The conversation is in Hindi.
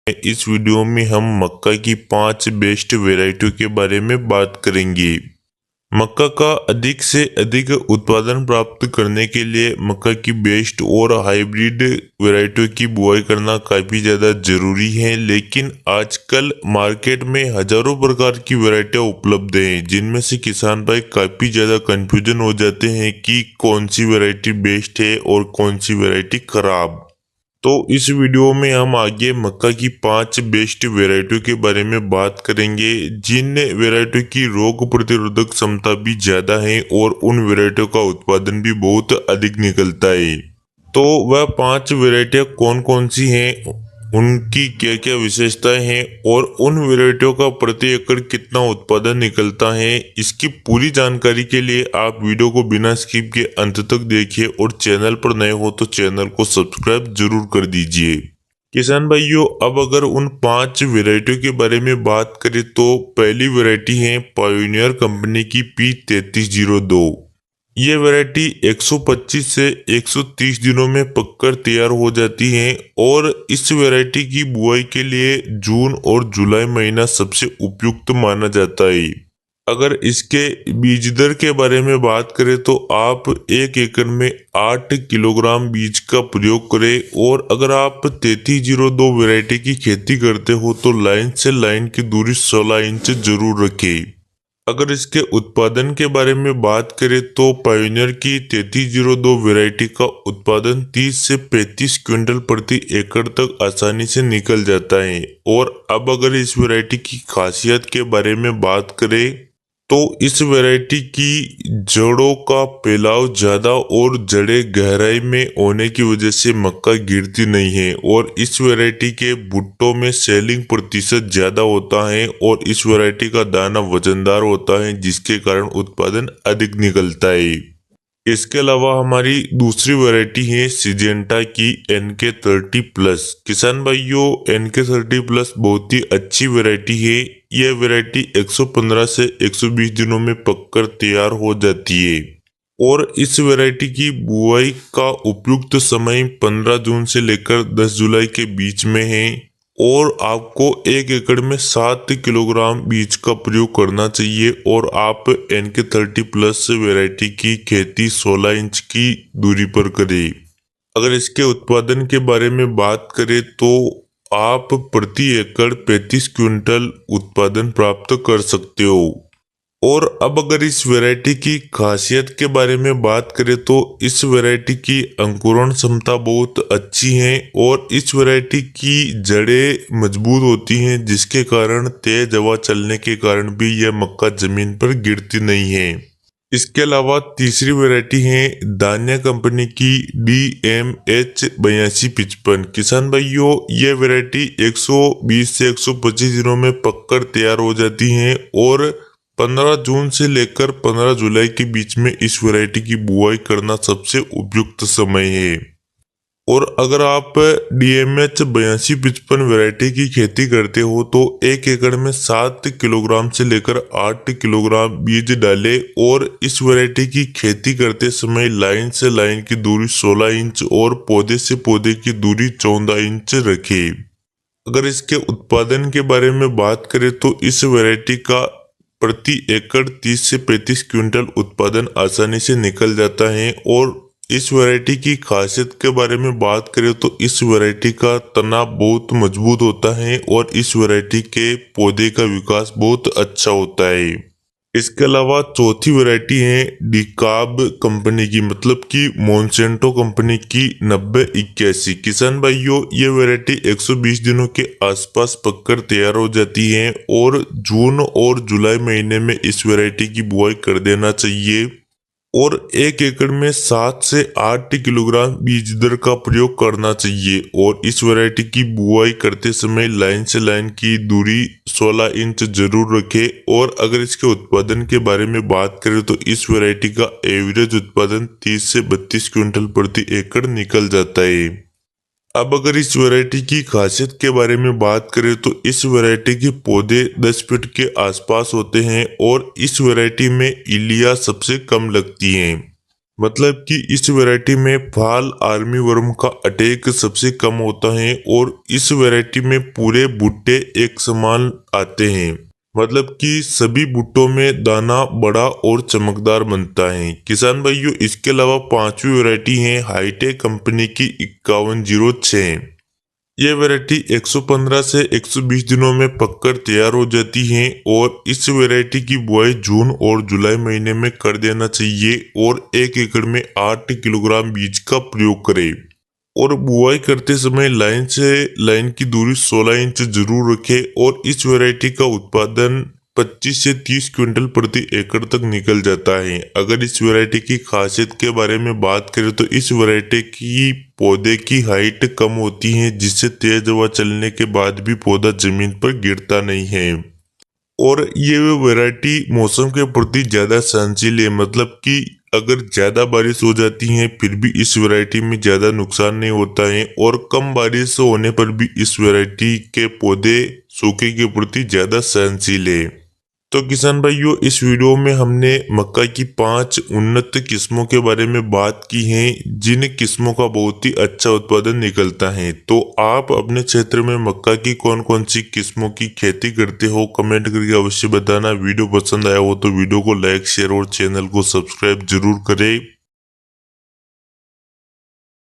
इस वीडियो में हम मक्का की 5 बेस्ट वैरायटियों के बारे में बात करेंगे। मक्का का अधिक से अधिक उत्पादन प्राप्त करने के लिए मक्का की बेस्ट और हाइब्रिड वैरायटियों की बुआई करना काफ़ी ज़्यादा ज़रूरी है। लेकिन आजकल मार्केट में हजारों प्रकार की वैरायटियां उपलब्ध हैं, जिनमें से किसान भाई काफ़ी ज़्यादा कंफ्यूजन हो जाते हैं कि कौन सी वैरायटी बेस्ट है और कौन सी वैरायटी खराब। तो इस वीडियो में हम आगे मक्का की 5 बेस्ट वैरायटियों के बारे में बात करेंगे, जिन वैरायटियों की रोग प्रतिरोधक क्षमता भी ज़्यादा है और उन वैरायटियों का उत्पादन भी बहुत अधिक निकलता है। तो वह 5 वैरायटियां कौन कौन सी हैं, उनकी क्या क्या विशेषताएं हैं और उन वैरायटियों का प्रति एकड़ कितना उत्पादन निकलता है, इसकी पूरी जानकारी के लिए आप वीडियो को बिना स्किप के अंत तक देखिए और चैनल पर नए हो तो चैनल को सब्सक्राइब जरूर कर दीजिए। किसान भाइयों, अब अगर उन 5 वैरायटियों के बारे में बात करें तो पहली वैरायटी है पायोनियर कंपनी की P3302। ये वैरायटी 125 से 130 दिनों में पककर तैयार हो जाती है और इस वैरायटी की बुआई के लिए जून और जुलाई महीना सबसे उपयुक्त माना जाता है। अगर इसके बीज दर के बारे में बात करें तो आप 1 एकड़ में 8 किलोग्राम बीज का प्रयोग करें और अगर आप 3302 वैरायटी की खेती करते हो तो लाइन से लाइन की दूरी 16 इंच जरूर रखें। अगर इसके उत्पादन के बारे में बात करें तो पायोनियर की 3302 वैरायटी का उत्पादन 30 से 35 क्विंटल प्रति एकड़ तक आसानी से निकल जाता है। और अब अगर इस वैरायटी की खासियत के बारे में बात करें तो इस वैरायटी की जड़ों का फैलाव ज्यादा और जड़ें गहराई में होने की वजह से मक्का गिरती नहीं है और इस वैरायटी के भुट्टों में सेलिंग प्रतिशत ज्यादा होता है और इस वैरायटी का दाना वजनदार होता है, जिसके कारण उत्पादन अधिक निकलता है। इसके अलावा हमारी दूसरी वैरायटी है सिजेंटा की NK30+। किसान भाइयों, NK30+ बहुत ही अच्छी वैरायटी है। यह वैरायटी 115 से 120 दिनों में पककर तैयार हो जाती है और इस वैरायटी की बुआई का उपयुक्त समय 15 जून से लेकर 10 जुलाई के बीच में है और आपको 1 एकड़ में 7 किलोग्राम बीज का प्रयोग करना चाहिए और आप NK30+ वैरायटी की खेती 16 इंच की दूरी पर करें। अगर इसके उत्पादन के बारे में बात करें तो आप प्रति एकड़ 35 क्विंटल उत्पादन प्राप्त कर सकते हो। और अब अगर इस वैरायटी की खासियत के बारे में बात करें तो इस वैरायटी की अंकुरण क्षमता बहुत अच्छी है और इस वैरायटी की जड़ें मजबूत होती हैं, जिसके कारण तेज हवा चलने के कारण भी यह मक्का जमीन पर गिरती नहीं है। इसके अलावा तीसरी वैरायटी है दान्या कंपनी की DMH8255। किसान भाइयों, यह वैरायटी 120 से 125 दिनों में पककर तैयार हो जाती है और 15 जून से लेकर 15 जुलाई के बीच में इस वैरायटी की बुआई करना सबसे उपयुक्त समय है। और अगर आप DMH8255 वैरायटी की खेती करते हो तो 1 एकड़ में 7 किलोग्राम से लेकर 8 किलोग्राम बीज डालें और इस वैरायटी की खेती करते समय लाइन से लाइन की दूरी 16 इंच और पौधे से पौधे की दूरी 14 इंच रखें। अगर इसके उत्पादन के बारे में बात करें तो इस वैरायटी का प्रति एकड़ 30 से 35 क्विंटल उत्पादन आसानी से निकल जाता है। और इस वैरायटी की खासियत के बारे में बात करें तो इस वैरायटी का तना बहुत मजबूत होता है और इस वैरायटी के पौधे का विकास बहुत अच्छा होता है। इसके अलावा चौथी वैरायटी है डिकाब कंपनी की, मतलब कि मोनसेंटो कंपनी की 9081। किसान भाइयों, ये वैरायटी 120 दिनों के आसपास पककर तैयार हो जाती है और जून और जुलाई महीने में इस वैरायटी की बुआई कर देना चाहिए और 1 एकड़ में 7 से 8 किलोग्राम बीज दर का प्रयोग करना चाहिए और इस वैरायटी की बुआई करते समय लाइन से लाइन की दूरी 16 इंच जरूर रखें। और अगर इसके उत्पादन के बारे में बात करें तो इस वैरायटी का एवरेज उत्पादन 30 से 32 क्विंटल प्रति एकड़ निकल जाता है। अब अगर इस वैरायटी की खासियत के बारे में बात करें तो इस वैरायटी के पौधे 10 फीट के आसपास होते हैं और इस वैरायटी में इलिया सबसे कम लगती हैं। मतलब कि इस वैरायटी में फाल आर्मी वर्म का अटैक सबसे कम होता है और इस वैरायटी में पूरे भुट्टे एक समान आते हैं। मतलब कि सभी भुट्टों में दाना बड़ा और चमकदार बनता है। किसान भाइयों, इसके अलावा पांचवी वैरायटी है हाईटेक कंपनी की 5106। ये वैरायटी 115 से 120 दिनों में पककर तैयार हो जाती है और इस वैरायटी की बुआई जून और जुलाई महीने में कर देना चाहिए और 1 एकड़ में 8 किलोग्राम बीज का प्रयोग करें। और बुआई करते समय लाइन से लाइन की दूरी 16 इंच जरूर रखें और इस वैरायटी का उत्पादन 25 से 30 क्विंटल प्रति एकड़ तक निकल जाता है। अगर इस वैरायटी की खासियत के बारे में बात करें तो इस वैरायटी की पौधे की हाइट कम होती है, जिससे तेज हवा चलने के बाद भी पौधा जमीन पर गिरता नहीं है। और ये वैरायटी मौसम के प्रति ज्यादा सहनशील है। मतलब कि अगर ज्यादा बारिश हो जाती है फिर भी इस वैरायटी में ज्यादा नुकसान नहीं होता है और कम बारिश होने पर भी इस वैरायटी के पौधे सूखे के प्रति ज्यादा सहनशील है। तो किसान भाइयों, इस वीडियो में हमने मक्का की 5 उन्नत किस्मों के बारे में बात की है, जिन किस्मों का बहुत ही अच्छा उत्पादन निकलता है। तो आप अपने क्षेत्र में मक्का की कौन कौन सी किस्मों की खेती करते हो, कमेंट करके अवश्य बताना। वीडियो पसंद आया हो तो वीडियो को लाइक शेयर और चैनल को सब्सक्राइब जरूर करें।